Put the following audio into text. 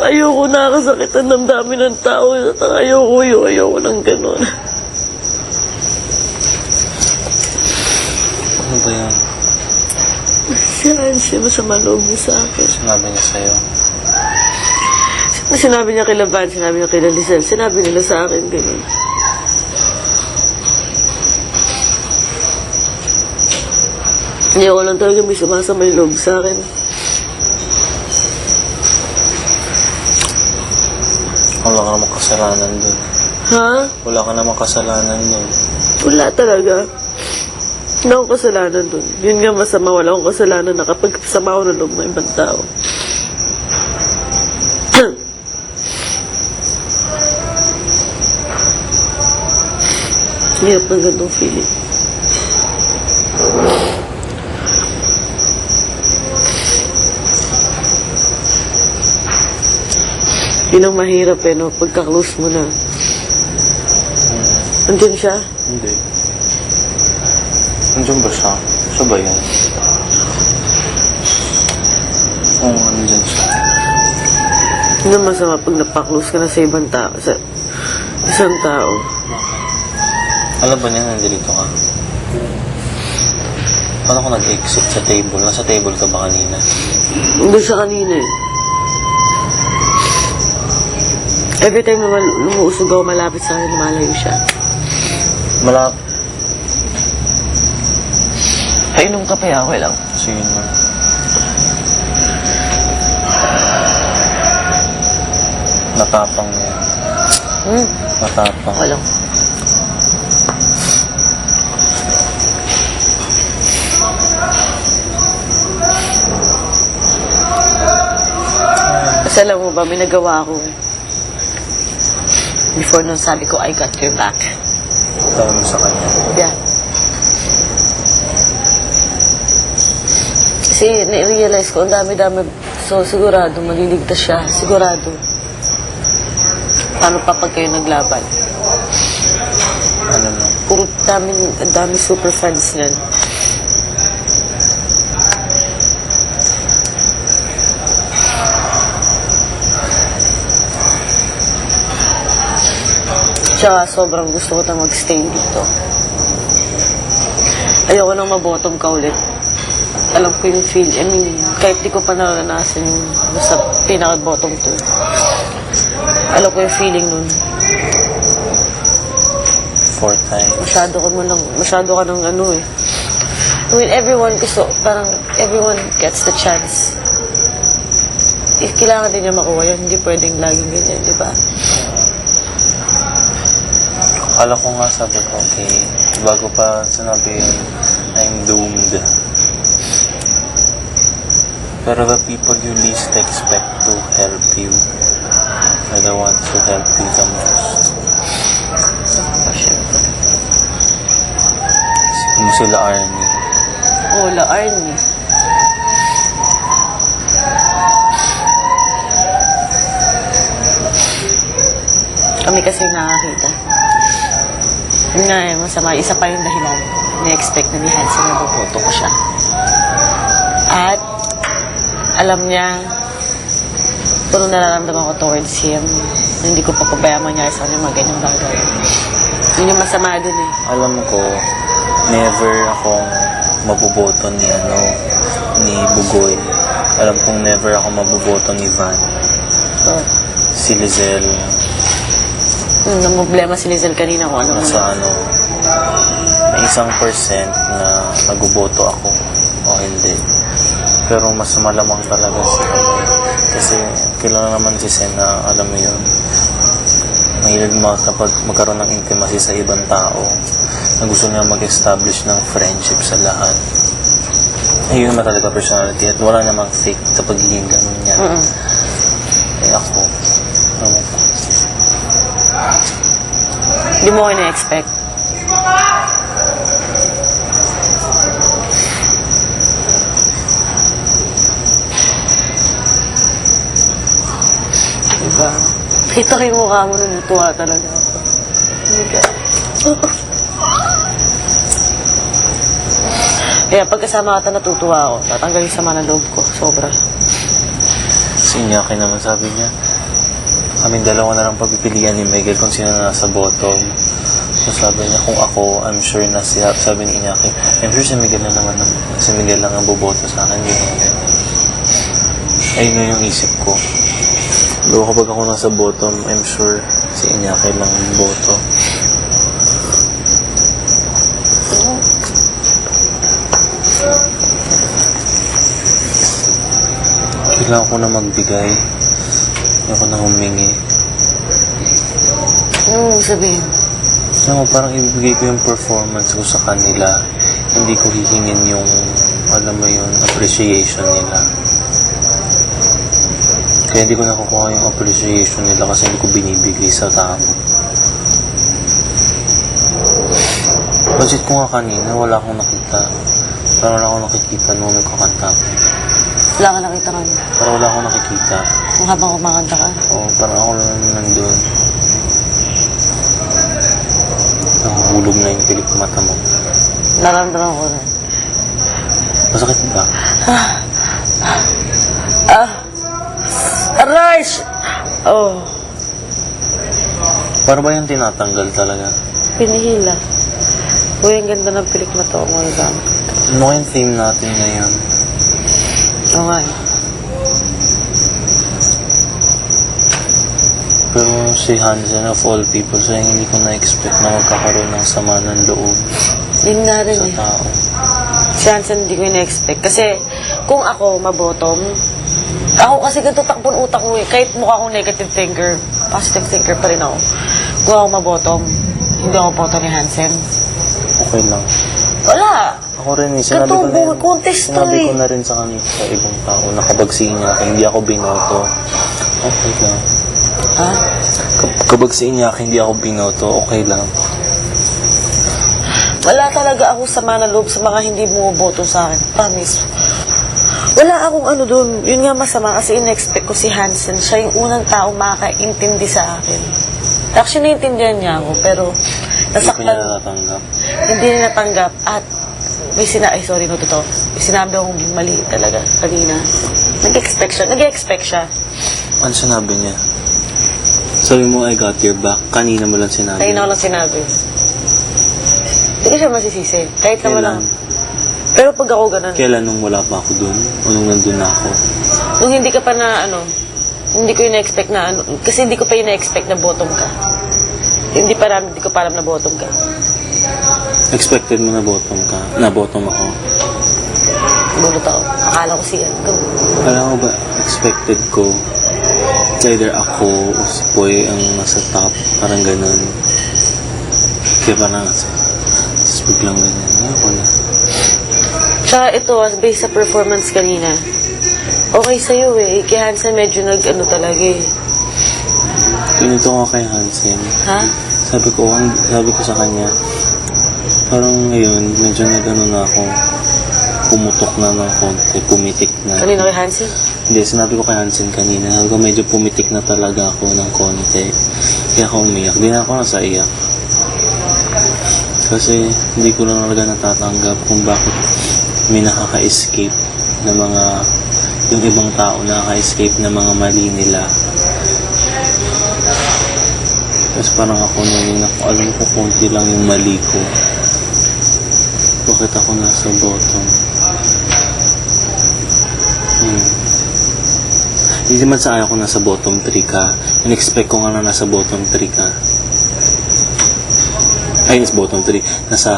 ayoko nakakasakit ang damdamin ng tao. Ayoko ng ganun. Ano ba yan? Siya masama loob niya sa akin. Sinabi niya sa'yo. Sinabi niya kay Laban, sinabi niya kay Lalisel, sinabi nila sa akin ganun. Ayoko lang talaga may sumasama yung loob sa akin. Wala ka namang kasalanan dun. Ha? Wala ka namang kasalanan dun. Wala talaga. Wala akong kasalanan dun. Yun nga masama, wala akong kasalanan na kapag sama ako ng loob ng ibang tao. Hirap ng gandong feeling. Yun ang mahirap eh, no? Pagka-close mo na. Andiyan siya? Hindi. Nandiyan ba siya? Siya ba yan? Oo, nandiyan siya. Hindi masama pag napaklose ka na sa ibang tao, sa isang tao. Alam ba niya nandito ka? Paano ko nag-exit sa table? Nasa table ka ba kanina? Doon siya kanina eh. Every time naman lumuusog ako malapit sa akin, lumalayo siya. Painom ka pa ya, okay lang. Sige na. Natapang na yan. Natapang. Okay lang. Kasi alam mo ba, may nagawa ako eh. Before nun sabi ko, I got your back. Tawag mo sa kanya. Yeah. Kasi na-realize ko, ang dami-dami. So, sigurado, maliligtas siya. Sigurado. Paano pa pag kayo naglaban? Ano na? Puro dami super fans niyan. Tsaka sobrang gusto ko na mag-stay dito. Ayoko nang mabottom ka ulit. Alam ko yung feel, I mean, kahit di ko pa naranasan yung sa pinaka-bottom to. Alam ko yung feeling nun. 4 times. Masyado ka ng ano eh. I mean, everyone parang everyone gets the chance. Kailangan din niya makuha yan. Hindi pwedeng laging ganyan, di ba? Akala ko nga sabi ko, okay, bago pa sinabi yun, I'm doomed. Pero the people you least expect to help you are the ones who help you the most. Siyempre. Isipin mo sila Arnie. Oo, la Arnie. Kami kasi nakakita. Yun nga eh, masama. Isa pa yung dahilan. Na-expect na ni Hansen na buboto ko siya. At alam niya kung nararamdaman ko towards him. Hindi ko pa pabayaan niya sa kanya mga ganyang bagay. Yun yung masama dun eh. Alam ko, never akong mabuboto ni Bugoy. Alam kong never ako mabuboto ni Van. So, Si Lizelle. problema si Lizelle kanina kung ano. Nasa may 1% na naguboto ako o hindi. Pero mas malamang talaga siya. Kasi kilala naman si Sen na alam mo yun. Mahilig kapag magkaroon ng intimacy sa ibang tao na gusto niya mag-establish ng friendship sa lahat. Ayun naman talaga personality at wala namang fake sa pagiging ganun niya. Eh ako, ano pa. Hindi mo ko na-expect. Diba? Kita ko yung mukha mo nun, natuwa talaga ako. Hindi ka. Kaya pagkasama ka natutuwa ako. Tatanggalin sama ng loob ko. Sobra. Sinyaki naman sabi niya. Kaming dalawa na lang pagpipilian ni Miguel kung sino na nasa bottom. So sabi niya, kung ako, I'm sure na siya, sabi ni Iñaki, I'm sure si Miguel na naman, si Miguel lang ang boboto sa akin. Ayun na yung isip ko. Pero kapag ako nasa bottom, I'm sure si Iñaki lang ang boto. Kailangan ko na magbigay. Ayoko na humingi. Ano mo sabihin? Alam mo, parang ibigay ko yung performance ko sa kanila. Hindi ko hihingin yung, alam mo yun, appreciation nila. Kaya hindi ko nakukuha yung appreciation nila kasi hindi ko binibigay sa tao. Budget ko nga kanina, wala akong nakita. Parang wala akong nakikita nung nagkakanta ko. Wala ka nakita kanya. Parang wala akong nakikita. Kung habang kumakanta ka. Oo, parang ako lang nandun. Nahuhulog na yung pilik mata mo. Naramdaman ko rin. Masakit ba? Arise! Oh, Para ba yung tinatanggal talaga? pinihila. Uy, ang ganda ng pilik na to. Mga gamit. Ano yung theme natin ngayon? Oo nga eh. Pero si Hansen of all people, so hindi ko na-expect na magkakaroon ng sama ng loob Yun nga rin sa eh. tao. Si Hansen hindi ko na-expect. Kasi kung ako mabottom, ako kasi ganito takbo ng utak ko eh. Kahit mukha akong negative thinker, positive thinker pa rin ako. Kung ako mabottom, hindi ako boto ni Hansen. Okay lang. Wala! Ako rin eh, sinabi ko na Katubo, yun. contest to Sinabi ko eh. na rin sa kanila, sa ibang tao, nakabagsiin niya ako, hindi ako binoto. Okay lang. Ha? Kabagsiin niya ako, hindi ako binoto, okay lang. Wala talaga ako sama ng loob sa mga hindi bumuboto sa akin. Promise. Wala akong ano dun. Yun nga masama kasi in-expect ko si Hansen. Siya yung unang tao makakaintindi sa akin. Actually, naiintindihan niya ako, pero Hindi ko nasaktan. niya natatanggap. Hindi niya natanggap at may sorry, no, totoo. May sinabi akong mali talaga kanina. Nag-expect siya. Ano sinabi niya? Sabi mo, I got your back. Kanina mo lang sinabi. Kanina ko lang sinabi. Hindi ko siya masisisi. Kahit naman lang. Kailan? Pero pag ako ganun, Kailan nung wala pa ako dun? O nung nandun na ako? nung hindi ka pa na hindi ko ina-expect na kasi hindi ko pa ina-expect na bottom ka. Hindi ko pa alam na bottom ka. Expected mo na bottom ka? Na bottom ako? Bulot ako. Akala ko siya. Alam mo ba, expected ko either ako o si Poy ang nasa top. Parang ganun. Kaya parang tapos biglang ganyan. Ako na. Tsaka ito, based sa performance kanina, okay sa'yo eh. Kaya Hansen medyo talaga eh. Ganito ko kay Hansen. Ha? Sabi ko sa kanya, parang ngayon, medyo na ako. Pumutok na ng konti, pumitik na. Kanina kay Hansen? Hindi, sinabi ko kay Hansen kanina. Sabi ko, medyo pumitik na talaga ako ng konti. Kaya ako umiyak. Di na ako nasa iyak. Kasi hindi ko lang talaga natatanggap kung bakit may nakaka-escape na yung ibang tao nakaka-escape na mga mali nila. Tapos parang ako nanin ako, alam ko konti lang yung mali ko. Bakit ako nasa bottom? Hindi naman sa ayaw ko nasa bottom 3 ka. In-expect ko nga na nasa bottom 3 ka. Ay, bottom 3. Nasa